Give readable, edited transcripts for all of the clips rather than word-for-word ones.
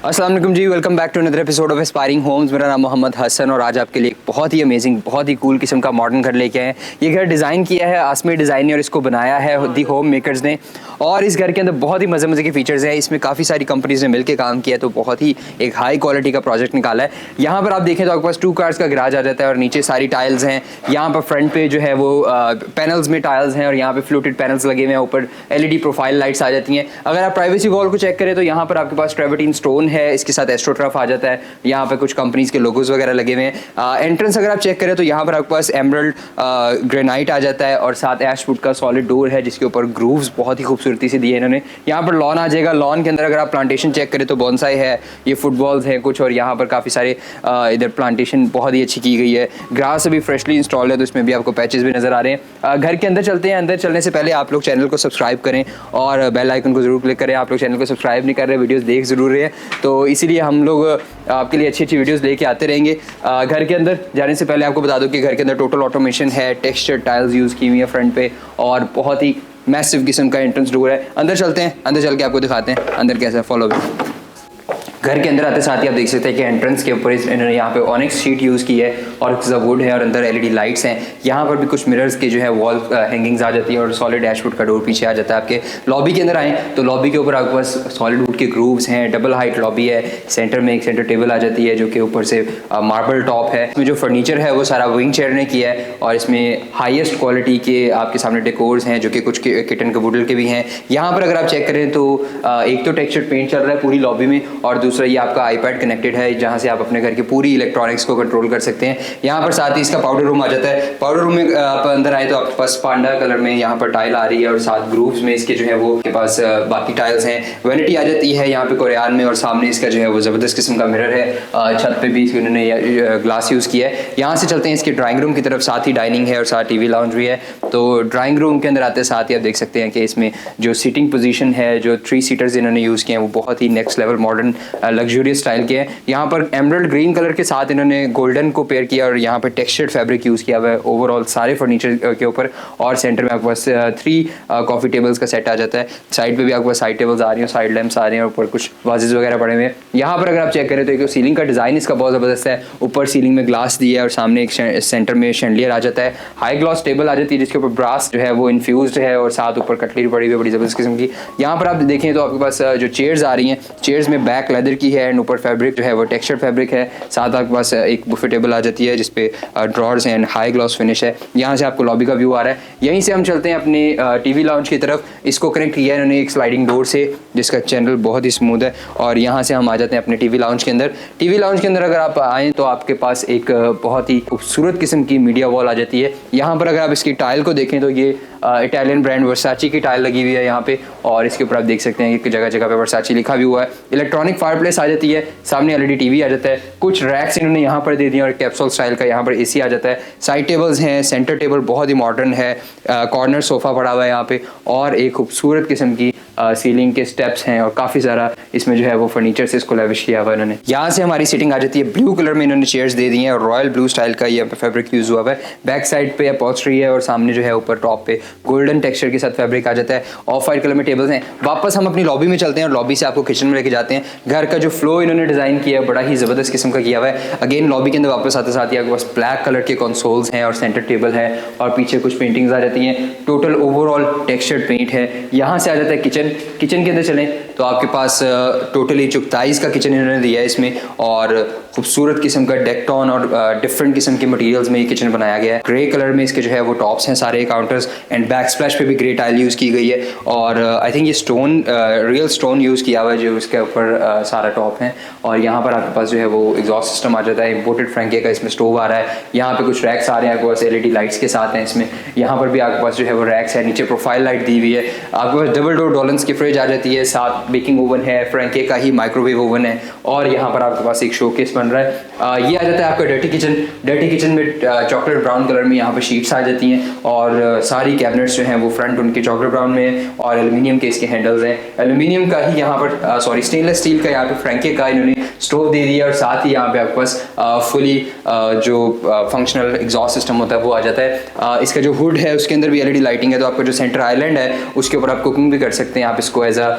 अस्सलाम वालेकुम जी, welcome back to another episode of aspiring homes. मेरा नाम मोहम्मद हसन और आज आपके लिए एक बहुत ही अमेजिंग, बहुत ही कूल किस्म का मॉडर्न घर लेके आए हैं। ये घर डिज़ाइन किया है आसमी डिज़ाइन ने और इसको बनाया है दी होम मेकर्स ने। और इस घर के अंदर बहुत ही मज़े के फीचर्स हैं। इसमें काफ़ी सारी कंपनीज ने मिलकर काम किया है, तो बहुत ही एक हाई क्वालिटी का प्रोजेक्ट निकाला है। यहाँ पर आप देखें तो आपके पास 2 कार्स का गराज आ जाता है और नीचे सारी टाइल्स हैं। यहाँ पर फ्रंट पे जो है वो पैनल्स में टाइल्स हैं और यहाँ पे फ्लूटेड पैनल्स लगे हुए हैं। ऊपर LED प्रोफाइल लाइट्स आ जाती हैं। अगर आप प्राइवेसी वॉल को चेक करें तो यहाँ पर आपके पास ट्रेवर्टीन स्टोन है, इसके साथ एस्ट्रोटर्फ आ जाता है। यहाँ पे कुछ कंपनीज के लोगोज वगैरह लगे हुए हैं। एंट्रेंस अगर आप चेक करें तो यहाँ पर आपके पास एमरल्ड ग्रेनाइट आ जाता है और साथ एशवुड का सॉलिड डोर है जिसके ऊपर ग्रूव्स बहुत ही खूबसूरती से दिए इन्होंने। यहाँ पर लॉन आ जाएगा। लॉन के अंदर अगर आप प्लांटेशन चेक करें तो बोनसाई है, ये फुटबॉल्स हैं कुछ, और यहाँ पर काफ़ी सारे इधर प्लांटेशन बहुत ही अच्छी की गई है। ग्रास अभी फ्रेशली इंस्टॉल है तो इसमें भी आपको पैचेस भी नजर आ रहे हैं। घर के अंदर चलते हैं। अंदर चलने से पहले आप लोग चैनल को सब्सक्राइब करें और बेल आइकन को जरूर क्लिक करें। आप लोग चैनल को सब्सक्राइब नहीं कर रहे, वीडियोस देख जरूर रहे हैं, तो इसीलिए हम लोग आपके लिए अच्छी वीडियोस लेके आते रहेंगे। घर के अंदर जाने से पहले आपको बता दूं कि घर के अंदर टोटल ऑटोमेशन है, टेक्सचर टाइल्स यूज़ की हुई है फ्रंट पे और बहुत ही मैसिव किस्म का एंट्रेंस डोर है। अंदर चलते हैं, अंदर चल के आपको दिखाते हैं अंदर कैसा है। फॉलो भी। घर के अंदर आते साथ ही आप देख सकते हैं कि एंट्रेंस के ऊपर इन्होंने यहाँ पे ऑनिक्स शीट यूज़ की है और वुड है और अंदर LED लाइट्स हैं। यहाँ पर भी कुछ मिरर्स के जो है वॉल हैंगिंग्स आ जाती है और सॉलिड एशवुड का डोर पीछे आ जाता है। आपके लॉबी के अंदर आए तो लॉबी के ऊपर आपके पास सॉलिड वुड के ग्रूव्स हैं, डबल हाइट लॉबी है, सेंटर में एक सेंटर टेबल आ जाती है जो कि ऊपर से मार्बल टॉप है। इसमें जो फर्नीचर है वो सारा विंग चेयर ने किया है और इसमें हाईएस्ट क्वालिटी के आपके सामने डेकोर्स हैं जो कि कुछ किटन कबूडल के भी हैं। यहाँ पर अगर आप चेक करें तो एक तो टेक्सचर पेंट चल रहा है पूरी लॉबी में और दूसरा ये आपका iPad कनेक्टेड है जहां से आप अपने घर की पूरी इलेक्ट्रॉनिक्स को कंट्रोल कर सकते हैं। यहाँ पर साथ ही इसका पाउडर रूम आ जाता है। पाउडर रूम में आप अंदर आए तो आपके पास पांडा कलर में यहाँ पर टाइल आ रही है और साथ ग्रूव्स में इसके जो है वो के पास बाकी टाइल्स हैं। वैनिटी आ जाती है यहाँ पे कोरियान में और सामने इसका जो है वो जबरदस्त किस्म का मिरर है। छत पे भी उन्होंने ग्लास यूज किया है। यहाँ से चलते हैं इसके ड्राइंग रूम की तरफ। साथ ही डाइनिंग है और साथ TV लाउंज भी है। तो ड्राइंग रूम के अंदर आते साथ ही आप देख सकते हैं कि इसमें जो सीटिंग पोजीशन है, जो 3 सीटर्स इन्होंने यूज किए हैं वो बहुत ही next level modern luxurious style के हैं। यहाँ पर एमरल्ड ग्रीन कलर के साथ इन्होंने गोल्डन को पेयर किया और यहाँ पर टेक्सचर्ड फैब्रिक यूज़ किया हुआ है ओवरऑल सारे फर्नीचर के ऊपर। और सेंटर में आपके पास 3 कॉफ़ी टेबल्स का सेट आ जाता है। साइड पे भी आपके पास साइड टेबल्स आ रही हैं, साइड लैंप्स आ रहे हैं, ऊपर कुछ वाजेस वगैरह पड़े हुए हैं। यहाँ पर अगर आप चेक करें तो एक सीलिंग का डिज़ाइन इसका बहुत ज़बरदस्त है। ऊपर सीलिंग में ग्लास दिया है और सामने एक सेंटर में शैंडलियर आ जाता है। हाई ग्लॉस टेबल आ जाती है जिसके ऊपर ब्रास जो है वो इन्फ्यूज्ड है और साथ ऊपर कटलरी पड़ी हुई है बड़ी ज़बरदस्त किस्म की। यहाँ पर आप देखें तो आपके पास जो चेयर्स आ रही हैं, चेयर्स में बैक लेदर की है एंड ऊपर फैब्रिक जो है वो टेक्सचर फैब्रिक है। साथ आपके पास एक बुफे टेबल आ जाती है जिसपे drawers and high gloss finish है। यहाँ से आपको लॉबी का व्यू आ रहा है। यहीं से हम चलते हैं अपने TV लाउंज की तरफ। इसको कनेक्ट किया है इन्होंने एक स्लाइडिंग डोर से जिसका चैनल बहुत ही स्मूथ है और यहाँ से हम आ जाते हैं अपने TV लाउंज के अंदर। TV लाउंज के अंदर अगर आप आएँ तो आपके पास एक बहुत ही खूबसूरत किस्म की मीडिया वॉल आ जाती है। यहाँ पर अगर आप इसकी टाइल को देखें तो ये इटालियन ब्रांड वर्साची की टाइल लगी हुई है यहाँ पे और इसके ऊपर आप देख सकते हैं कि जगह जगह पे वर्साची लिखा भी हुआ है। इलेक्ट्रॉनिक फायरप्लेस आ जाती है, सामने LED TV आ जाता है। कुछ रैक्स इन्होंने यहाँ पर दे दिए और कैप्सूल स्टाइल का यहाँ पर AC आ जाता है। साइड टेबल्स हैं, सेंटर टेबल बहुत ही मॉडर्न है, कॉर्नर सोफा पड़ा हुआ है यहाँ पे और एक खूबसूरत किस्म की सीलिंग के स्टेप्स हैं और काफ़ी सारा इसमें जो है वो फर्नीचर से इसको लेविश किया हुआ है इन्होंने। यहाँ से हमारी सीटिंग आ जाती है। ब्लू कलर में इन्होंने चेयर्स दे दी हैं और रॉयल ब्लू स्टाइल का ये फैब्रिक यूज़ हुआ है। बैक साइड पे अपॉल्स्ट्री है और सामने जो है ऊपर टॉप पे गोल्डन टेक्सचर के साथ फैब्रिक आ जाता है। ऑफ वाइट कलर में टेबल्स हैं। वापस हम अपनी लॉबी में चलते हैं और लॉबी से आपको किचन में लेके जाते हैं। घर का जो फ्लो इन्होंने डिज़ाइन किया है बड़ा ही ज़बरदस्त किस्म का किया हुआ है। अगेन लॉबी के अंदर वापस आते साथ ही आपके पास ब्लैक कलर के कंसोल्स हैं और सेंटर टेबल है और पीछे कुछ पेंटिंग्स आ जाती हैं। टोटल ओवरऑल टेक्सचर्ड पेंट है। यहाँ से आ जाता है किचन। किचन के अंदर चलें तो आपके पास टोटली चुगताईज का किचन इन्होंने दिया है इसमें और खूबसूरत किस्म का डेक्टॉन और डिफरेंट किस्म के मटेरियल्स में ये किचन बनाया गया है। ग्रे कलर में इसके जो है वो टॉप्स हैं सारे काउंटर्स एंड बैक स्प्लैश पे भी ग्रे टाइल यूज़ की गई है और आई थिंक ये स्टोन रियल स्टोन यूज़ किया हुआ है जो इसके ऊपर सारा टॉप है। और यहाँ पर आपके पास जो है वो एग्जॉस्ट सिस्टम आ जाता है। इम्पोर्टेड फ्रैंके का इसमें स्टोव आ रहा है। यहाँ पे कुछ रैक्स आ रहे हैं आपके पास LED लाइट्स के साथ हैं इसमें। यहाँ पर भी आपके पास जो है वो रैक्स है, नीचे प्रोफाइल लाइट दी हुई है। आपके पास डबल डोर डॉलन्स की फ्रिज आ जाती है, साथ बेकिंग ओवन है, फ्रैंके का ही माइक्रोवेव ओवन है और यहाँ पर आपके पास एक शोकेस बन रहा है। ये आ जाता है आपका डर्टी किचन। डर्टी किचन में चॉकलेट ब्राउन कलर में यहाँ पर शीट्स आ जाती हैं और सारी कैबिनेट्स जो हैं वो फ्रंट उनके चॉकलेट ब्राउन में और एल्यूमिनियम के इसके हैंडल्स हैं। एल्यूमिनियम का ही यहाँ पर स्टेनलेस स्टील का यहाँ पे फ्रैंके का इन्होंने स्टोव दे दिया और साथ ही यहाँ पे आपके पास फुली जो फंक्शनल एग्जॉस्ट सिस्टम होता है वो आ जाता है। इसका जो हुड है उसके अंदर भी LED लाइटिंग है, तो आपका जो सेंटर आइलैंड है उसके ऊपर आप कुकिंग भी कर सकते हैं। आप इसको एज अ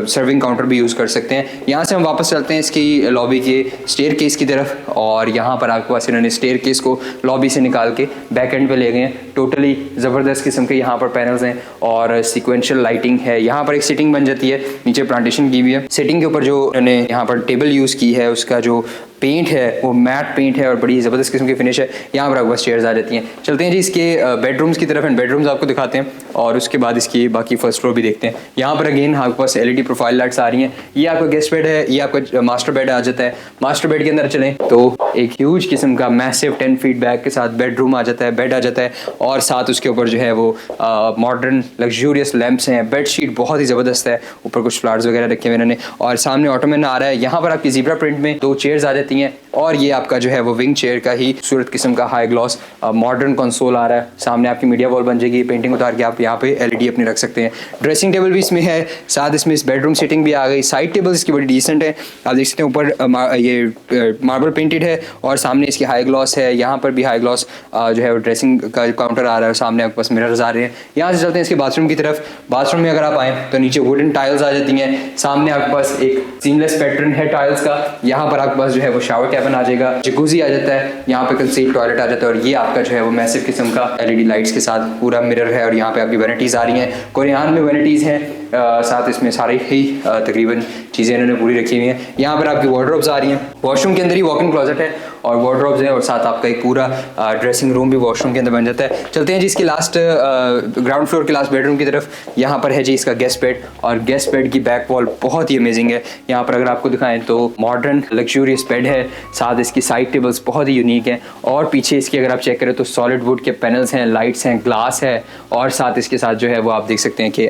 सर्विंग काउंटर भी यूज़ कर सकते हैं। यहाँ से हम वापस चलते हैं इसकी लॉबी के स्टेयर केस की तरफ, और यहाँ पर आपके पास इन्होंने स्टेयर केस को लॉबी से निकाल के बैक एंड पे ले गए हैं। टोटली ज़बरदस्त किस्म के यहाँ पर पैनल्स हैं और सीक्वेंशियल लाइटिंग है। यहाँ पर एक सीटिंग बन जाती है, नीचे प्लांटेशन की हुई है। सीटिंग के ऊपर जो इन्होंने यहाँ पर टेबल यूज़ की है उसका जो पेंट है वो मैट पेंट है और बड़ी ज़बरदस्त किस्म की फिनिश है। यहाँ पर आपके पास चेयर्स आ जाती हैं। चलते हैं जी इसके बेडरूम्स की तरफ, एंड बेडरूम्स आपको दिखाते हैं और उसके बाद इसकी बाकी फर्स्ट फ्लोर भी देखते हैं। यहाँ पर अगेन आपके पास LED प्रोफाइल लाइट्स आ रही हैं। ये आपका गेस्ट बेड है, ये आपका मास्टर बेड आ जाता है। मास्टर बेड के अंदर चलें तो एक ह्यूज किस्म का मैसिव 10 फीट बैक के साथ बेडरूम आ जाता है, बेड आ जाता है, और साथ उसके ऊपर जो है वो मॉडर्न लग्जूरियस लैंप्स हैं। बेडशीट बहुत ही ज़बरदस्त है, ऊपर कुछ फ्लावर्स वगैरह रखे हुए इन्होंने, और सामने ऑटोमैन आ रहा है। यहाँ पर आपकी ज़ीब्रा प्रिंट में 2 चेयर्स आ जाती हैं, और ये आपका जो है वो विंग चेयर का ही खूबसूरत किस्म का हाई ग्लॉस मॉडर्न कंसोल आ रहा है। सामने आपकी मीडिया वॉल बन जाएगी, पेंटिंग उतार के आप यहाँ पे LED अपनी रख सकते हैं। ड्रेसिंग टेबल भी इसमें है, साथ इसमें इस बेडरूम सीटिंग भी आ गई। साइड टेबल्स इसकी बड़ी डिसेंट है, आप देख सकते हैं। ऊपर ये मार्बल पेंटेड है और सामने इसकी हाई ग्लॉस है। यहाँ पर भी हाई ग्लॉस जो है वो ड्रेसिंग का काउंटर आ रहा है, सामने आपके पास मिरर्स आ रहे हैं। यहाँ से चलते हैं इसके बाथरूम की तरफ। बाथरूम में अगर आप आएँ तो नीचे वुडन टाइल्स आ जाती हैं, सामने आपके पास एक सीमलेस पैटर्न है टाइल्स का। यहाँ पर आपके पास जो है वो शावर कैबिन आ जाएगा, जकूजी आ जाता है, यहाँ पे कंसील टॉयलेट आ जाता है, और ये आपका जो है वो मैसिव किस्म का LED लाइट्स के साथ पूरा मिरर है। और यहाँ पे आपकी वैनिटीज़ आ रही हैं, कोरियान में वैनिटीज़ हैं, साथ इसमें सारी ही तकरीबन चीज़ें इन्होंने पूरी रखी हुई हैं। यहाँ पर आपकी वार्डरोब्स आ रही हैं, वॉशरूम के अंदर ही वॉक इन क्लोजेट है और वार्डरोब्स है, और साथ आपका एक पूरा ड्रेसिंग रूम भी वॉशरूम के अंदर बन जाता है। चलते हैं जी इसकी लास्ट ग्राउंड फ्लोर के लास्ट बेडरूम की तरफ। यहाँ पर है जी इसका गेस्ट बेड, और गेस्ट बेड की बैक वॉल बहुत ही अमेजिंग है। यहाँ पर अगर आपको दिखाएं तो मॉडर्न लग्जूरियस बेड है, साथ इसकी साइड टेबल्स बहुत ही यूनिक हैं, और पीछे इसकी अगर आप चेक करें तो सॉलिड वुड के पैनल्स हैं, लाइट्स हैं, ग्लास है, और साथ इसके साथ जो है वो आप देख सकते हैं कि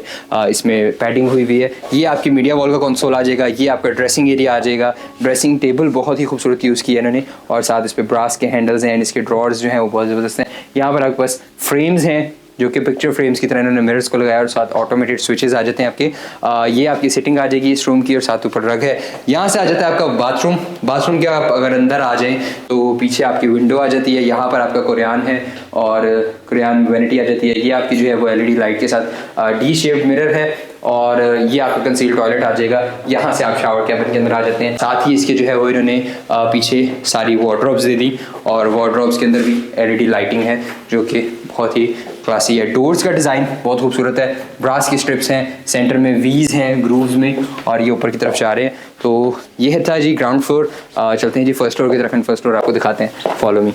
इसमें पैडिंग हुई हुई है। ये आपकी मीडिया वॉल का कंसोल आ जाएगा, ये आपका ड्रेसिंग एरिया आ जाएगा। ड्रेसिंग टेबल बहुत ही खूबसूरत यूज़ की है इन्होंने, और साथ इस पर ब्रास के हैंडल्स हैं, इसके ड्रॉर्स जो हैं वो बहुत ज़बरदस्त हैं। यहाँ पर आपके पास फ्रेम्स हैं जो कि पिक्चर फ्रेम्स की तरह इन्होंने मिरर्स को लगाया, और साथ ऑटोमेटेड स्विचेस आ जाते हैं आपके। ये आपकी सिटिंग आ जाएगी इस रूम की, और साथ ऊपर रग है। यहाँ से आ जाता है आपका बाथरूम। बाथरूम के आप अगर अंदर आ जाएं तो पीछे आपकी विंडो आ जाती है, यहाँ पर आपका कोरियान है और कोरियान वैनिटी आ जाती है। ये आपकी जो है वो LED लाइट के साथ D शेप्ड मिरर है, और ये आपका कंसील टॉयलेट आ जाएगा। यहाँ से आप शावर कैबिन के अंदर आ जाते हैं। साथ ही इसके जो है वो इन्होंने पीछे सारी वार्डरोब्स दे दी, और वार्डरोब्स के अंदर भी LED लाइटिंग है जो कि बहुत ही क्लासी है। डोर्स का डिज़ाइन बहुत खूबसूरत है, ब्रास की स्ट्रिप्स हैं, सेंटर में वीज हैं ग्रूव्स में, और ये ऊपर की तरफ जा रहे हैं। तो ये था जी ग्राउंड फ्लोर। चलते हैं जी फर्स्ट फ्लोर की तरफ, एंड फर्स्ट फ्लोर आपको दिखाते हैं। Follow me.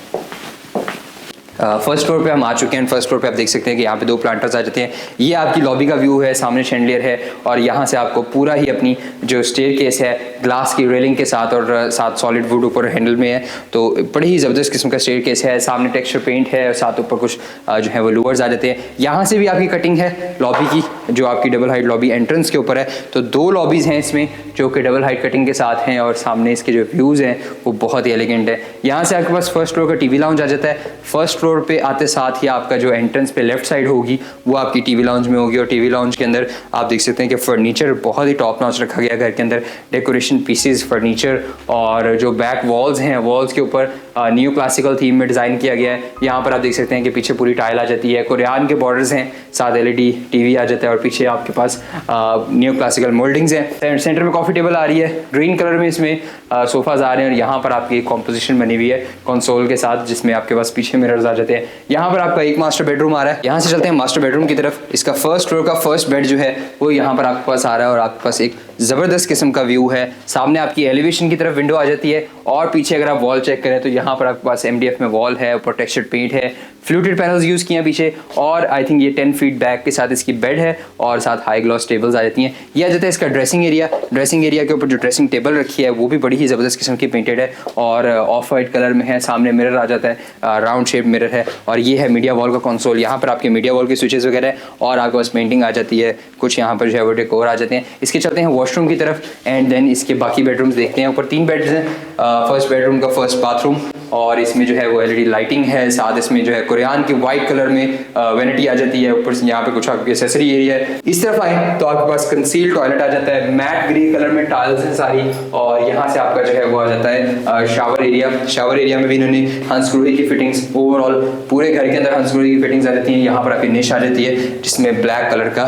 फर्स्ट फ्लोर पे हम आ चुके हैं। फर्स्ट फ्लोर पे आप देख सकते हैं कि यहाँ पे 2 प्लांटर्स आ जाते हैं। ये आपकी लॉबी का व्यू है, सामने शैंडलियर है, और यहाँ से आपको पूरा ही अपनी जो स्टेयर केस है ग्लास की रेलिंग के साथ, और साथ सॉलिड वुड ऊपर हैंडल में है, तो बड़ी ही ज़बरदस्त किस्म का स्टेयर केस है। सामने टेक्सचर पेंट है, और साथ ऊपर कुछ जो है वो लूवर्स आ जाते हैं। यहाँ से भी आपकी कटिंग है लॉबी की, जो आपकी डबल हाइट लॉबी एंट्रेंस के ऊपर है। तो 2 लॉबीज़ हैं इसमें जो कि डबल हाइट कटिंग के साथ हैं, और सामने इसके जो व्यूज़ हैं वो बहुत ही एलिगेंट है। यहाँ से आपके पास फर्स्ट फ्लोर का TV लाउंज आ जाता है। फर्स्ट फ्लोर पे आते साथ ही आपका जो एंट्रेंस पे लेफ्ट साइड होगी वो आपकी TV लाउंज में होगी, और TV लाउंज के अंदर आप देख सकते हैं कि फर्नीचर बहुत ही टॉप नॉच रखा गया। घर के अंदर डेकोरेशन पीसेस, फर्नीचर, और जो बैक वॉल्स हैं वॉल्स के ऊपर न्यू क्लासिकल थीम में डिज़ाइन किया गया है। यहाँ पर आप देख सकते हैं कि पीछे पूरी टाइल आ जाती है, कोरियान के बॉर्डर्स हैं, साथ LED TV आ जाता है, और पीछे आपके पास न्यू क्लासिकल मोल्डिंग्स हैं। सेंटर में कॉफ़ी टेबल आ रही है, ग्रीन कलर में इसमें सोफाज आ रहे हैं, और यहाँ पर आपकी एक कॉम्पोजिशन बनी हुई है कंसोल के साथ, जिसमें आपके पास पीछे मिरर्स आ जाते हैं। यहाँ पर आपका एक मास्टर बेडरूम आ रहा है। यहाँ से चलते हैं मास्टर बेडरूम की तरफ। इसका फर्स्ट फ्लोर का फर्स्ट बेड जो है वो यहाँ पर आपके पास आ रहा है, और आपके पास एक ज़बरदस्त किस्म का व्यू है। सामने आपकी एलिवेशन की तरफ विंडो आ जाती है, और पीछे अगर आप वॉल चेक करें तो यहाँ पर आपके पास MDF में वॉल है, ऊपर टेक्सचर्ड पेंट है, फ्लूटेड पैनल्स यूज़ किए हैं पीछे, और आई थिंक ये 10 फीट बैक के साथ इसकी बेड है, और साथ हाई ग्लॉस टेबल्स आ जाती हैं। ये आ जाता है इसका ड्रेसिंग एरिया। ड्रेसिंग एरिया के ऊपर जो ड्रेसिंग टेबल रखी है वो भी बड़ी ही ज़बरदस्त किस्म की पेंटेड है, और ऑफ वाइट कलर में है। सामने मिरर आ जाता है, राउंड शेप मिरर है, और ये है मीडिया वॉल का कंसोल। यहाँ पर आपके मीडिया वॉल के स्विचेस वगैरह है, और आपके पास पेंटिंग आ जाती है, कुछ यहाँ पर जो है वो डेकोर आ जाते हैं। इसके चलते हैं वॉशरूम की तरफ, एंड देन इसके बाकी बेडरूम्स देखते हैं। ऊपर 3 बेड्स हैं। फर्स्ट बेडरूम का फर्स्ट बाथरूम, और इसमें जो है वो LED लाइटिंग है, साथ इसमें जो है कोरियान की वाइट कलर में वैनिटी आ जाती है। ऊपर से यहाँ पे कुछ आपकी एक्सेसरी एरिया है। इस तरफ आए तो आपके पास कंसील टॉयलेट आ जाता है, मैट ग्रे कलर में टाइल्स है सारी, और यहाँ से आपका जो है वो आ जाता है शावर एरिया। शावर एरिया में भी इन्होंने हंसक्रूई की फिटिंग्स, ओवरऑल पूरे घर के अंदर हंसक्रूई की फिटिंग्स आ जाती हैं। यहाँ पर आपकी निश आ जाती है जिसमें ब्लैक कलर का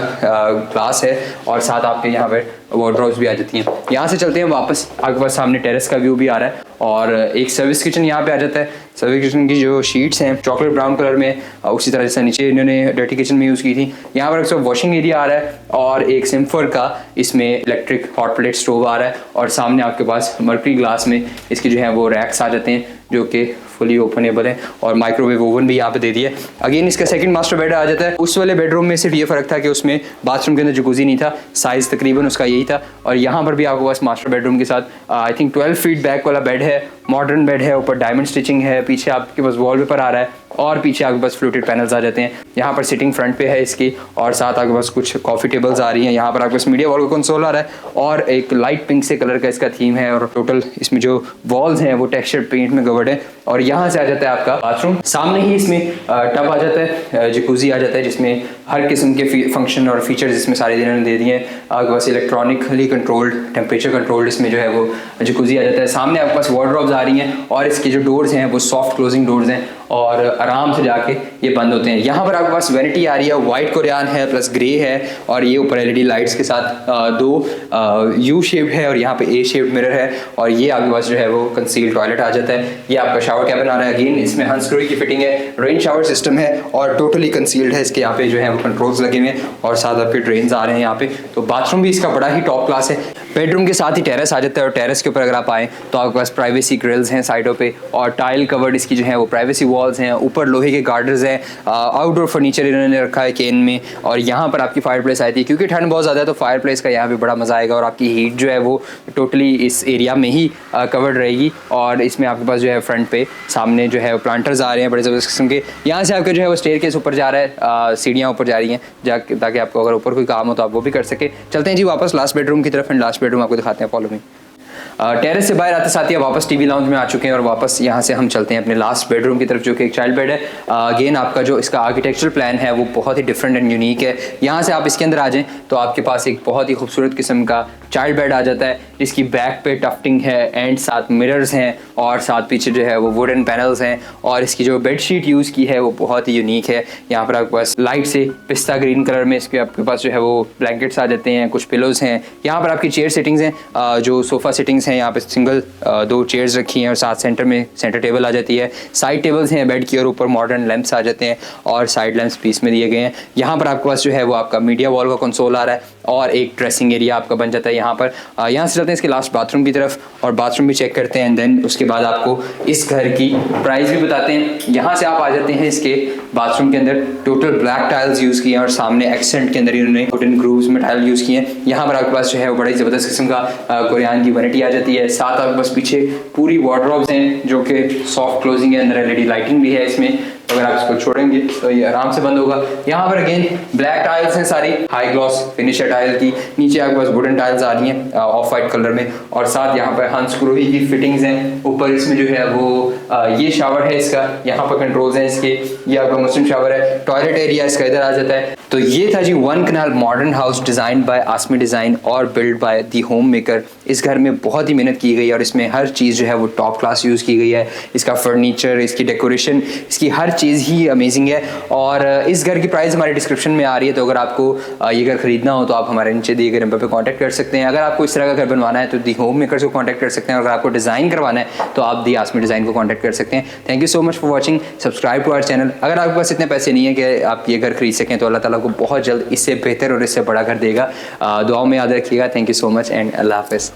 ग्लास है, और साथ आपके यहाँ पर वार्डरोब्स भी आ जाती हैं। यहाँ से चलते हैं वापस, आपके पास सामने टेरेस का व्यू भी आ रहा है और एक सर्विस किचन यहाँ पे आ जाता है। सर्विस किचन की जो शीट्स हैं चॉकलेट ब्राउन कलर में, उसी तरह जैसे नीचे इन्होंने डर्टी किचन में यूज़ की थी। यहाँ पर एक वॉशिंग एरिया आ रहा है और एक सिम्फर का इसमें इलेक्ट्रिक हॉट प्लेट स्टोव आ रहा है और सामने आपके पास मर्करी ग्लास में इसके जो है वो रैक्स आ जाते हैं जो कि फुली ओपनेबल है और माइक्रोवेव ओवन भी यहाँ पे दे दिया है। अगेन इसका सेकंड मास्टर बेड आ जाता है। उस वाले बेडरूम में सिर्फ ये फ़र्क था कि उसमें बाथरूम के अंदर जकूज़ी नहीं था, साइज़ तकरीबन उसका यही था। और यहाँ पर भी आपके पास मास्टर बेडरूम के साथ आई थिंक 12 फीट बैक वाला बेड है, मॉडर्न बेड है, ऊपर डायमंड स्टिचिंग है, पीछे आपके पास वॉलपेपर आ रहा है और पीछे आपके पास फ्लूटेड पैनल्स आ जाते हैं। यहाँ पर सिटिंग फ्रंट पे है इसकी और साथ आपके पास कुछ कॉफ़ी टेबल्स आ रही हैं। यहाँ पर आपके पास मीडिया वॉल का कंसोल आ रहा है और एक लाइट पिंक से कलर का इसका थीम है और टोटल इसमें जो वॉल्स हैं वो टेक्सचर पेंट में कवर्ड है। और यहाँ से आ जाता है आपका बाथरूम, सामने ही इसमें टब आ जाता है, जकूज़ी आ जाता है जिसमें हर किस्म के फंक्शन और फीचर्स इसमें सारे इन्होंने दे दिए हैं। आपके पास इलेक्ट्रॉनिकली कंट्रोल्ड, टेम्परेचर कंट्रोल्ड इसमें जो है वो जकूज़ी आ जाता है। सामने आपके पास वार्डरोब्स आ रही हैं और इसके जो डोर्स हैं वो सॉफ्ट क्लोजिंग डोर्स हैं और आराम से जाके ये बंद होते हैं। यहाँ पर आपके पास वैनिटी आ रही है, वाइट कोरियन है प्लस ग्रे है और ये ऊपर एलईडी लाइट्स के साथ दो यू शेप है और यहाँ पे ए शेप मिरर है और ये आपके पास जो है वो कंसील टॉयलेट आ जाता है। ये आपका शावर कैबिन आ रहा है, अगेन इसमें हंसक्रोई की फिटिंग है, रेन शावर सिस्टम है और टोटली कंसील्ड है। इसके यहाँ पे जो है वो कंट्रोल्स लगे हुए हैं और साथ आपके ड्रेन्स आ रहे हैं यहाँ पे। तो बाथरूम भी इसका बड़ा ही टॉप क्लास है। बेडरूम के साथ ही टेरेस आ जाता है और टेरेस के ऊपर अगर आप आएँ तो आपके पास प्राइवेसी ग्रिल्स हैं साइडों पे और टाइल कवर्ड इसकी जो है वो प्राइवेसी वॉल्स हैं, ऊपर लोहे के गार्डर्स हैं, आउटडोर फर्नीचर इन्होंने रखा है केन में और यहाँ पर आपकी फायर प्लेस आई थी क्योंकि ठंड बहुत ज़्यादा है तो फायर प्लेस का यहाँ पे बड़ा मज़ा आएगा और आपकी हीट जो है वो टोटली इस एरिया में ही कवर्ड रहेगी। और इसमें आपके पास जो है फ्रंट पे सामने जो है प्लांटर्स आ रहे हैं बड़े ज़बरदस्त किस्म के। यहाँ से आपके जो है वो स्टेयरकेस ऊपर जा रहा है, सीढ़ियाँ ऊपर जा रही हैं ताकि आपको अगर ऊपर कोई काम हो तो आप वो भी कर सके। चलते हैं जी वापस लास्ट बेडरूम की तरफ एंड लास्ट बेडरूम आपको दिखाते हैं, फॉलो मी। टेरेस से बाहर आते साथ ही वापस टीवी लाउंज में आ चुके हैं और वापस यहाँ से हम चलते हैं अपने लास्ट बेडरूम की तरफ जो कि एक चाइल्ड बेड है। अगेन आपका जो इसका आर्किटेक्चरल प्लान है वो बहुत ही डिफरेंट एंड यूनिक है। यहाँ से आप इसके अंदर आ जाएं तो आपके पास एक बहुत ही खूबसूरत किस्म का चाइल्ड बेड आ जाता है जिसकी बैक पे टफ्टिंग है एंड साथ मिरर्स हैं और साथ पीछे जो है वो वुडन पैनल्स हैं और इसकी जो बेडशीट यूज़ की है वो बहुत ही यूनिक है। यहाँ पर आपके पास लाइट से पिस्ता ग्रीन कलर में इसके आपके पास जो है वो ब्लैंकेट्स आ जाते हैं, कुछ पिलोज हैं। यहाँ पर आपकी चेयर सिटिंग्स हैं, जो सोफ़ा सिटिंग्स हैं यहाँ पे सिंगल दो चेयर्स रखी हैं और साथ सेंटर में सेंटर टेबल आ जाती है। साइड टेबल्स हैं बेड की और ऊपर मॉडर्न लैंप्स आ जाते हैं और साइड लैंप्स पीस में दिए गए हैं। यहाँ पर आपके पास जो है वो आपका मीडिया वॉल का कंसोल आ रहा है और एक ड्रेसिंग एरिया आपका बन जाता है यहाँ पर। यहाँ से चलते हैं इसके लास्ट बाथरूम की तरफ और बाथरूम भी चेक करते हैं एंड देन उसके बाद आपको इस घर की प्राइस भी बताते हैं। यहाँ से आप आ जाते हैं इसके बाथरूम के अंदर, टोटल ब्लैक टाइल्स यूज़ किए हैं और सामने एक्सेंट के अंदर इन्होंने वुडन ग्रूव्स में टाइल यूज़ किए हैं। यहाँ पर आपके पास जो है वो बड़ी ज़बरदस्त किस्म का कोरियन की वैनिटी आ जाती है। साथ आपके पास पीछे पूरी वार्डरोब्स हैं जो कि सॉफ्ट क्लोजिंग है, अंदर एलईडी लाइटिंग भी है इसमें। अगर आप इसको छोड़ेंगे तो ये आराम से बंद होगा। यहाँ पर अगेन ब्लैक टाइल्स हैं सारी, हाई ग्लॉस फिनिश है टाइल की। नीचे आपके पास वुडन टाइल्स आ रही हैं ऑफ वाइट कलर में और साथ यहाँ पर हंसक्रोही की फिटिंग्स हैं। ऊपर इसमें जो है वो ये शावर है इसका, यहाँ पर कंट्रोल्स हैं इसके। ये आपका मुस्लिम शावर है, टॉयलेट एरिया इसका इधर आ जाता है। तो ये था जी 1 kanal modern house design by Asmi design और build by the home maker. इस घर में बहुत ही मेहनत की गई है और इसमें हर चीज़ जो है वो टॉप क्लास यूज़ की गई है। इसका फर्नीचर, इसकी डेकोरेशन, इसकी हर चीज़ ही अमेजिंग है। और इस घर की प्राइस हमारे डिस्क्रिप्शन में आ रही है, तो अगर आपको ये घर खरीदना हो तो आप हमारे नीचे दिए गए नंबर पर कॉन्टैक्ट कर सकते हैं। अगर आपको इस तरह का घर बनवाना है तो दी होम मेकर्स को कॉन्टैक्ट कर सकते हैं। और अगर आपको डिज़ाइन करवाना है तो आप दी आसमी डिज़ाइन को कॉन्टैक्ट कर सकते हैं। Thank you so much for watching, subscribe to our channel. अगर आपके पास इतने पैसे नहीं है कि आप ये घर खरीद सकें तो अल्लाह ताला को बहुत जल्द इससे बेहतर और इससे बड़ा घर देगा। दुआओं में याद रखिएगा। Thank you so much and अल्लाह हाफ़िज़।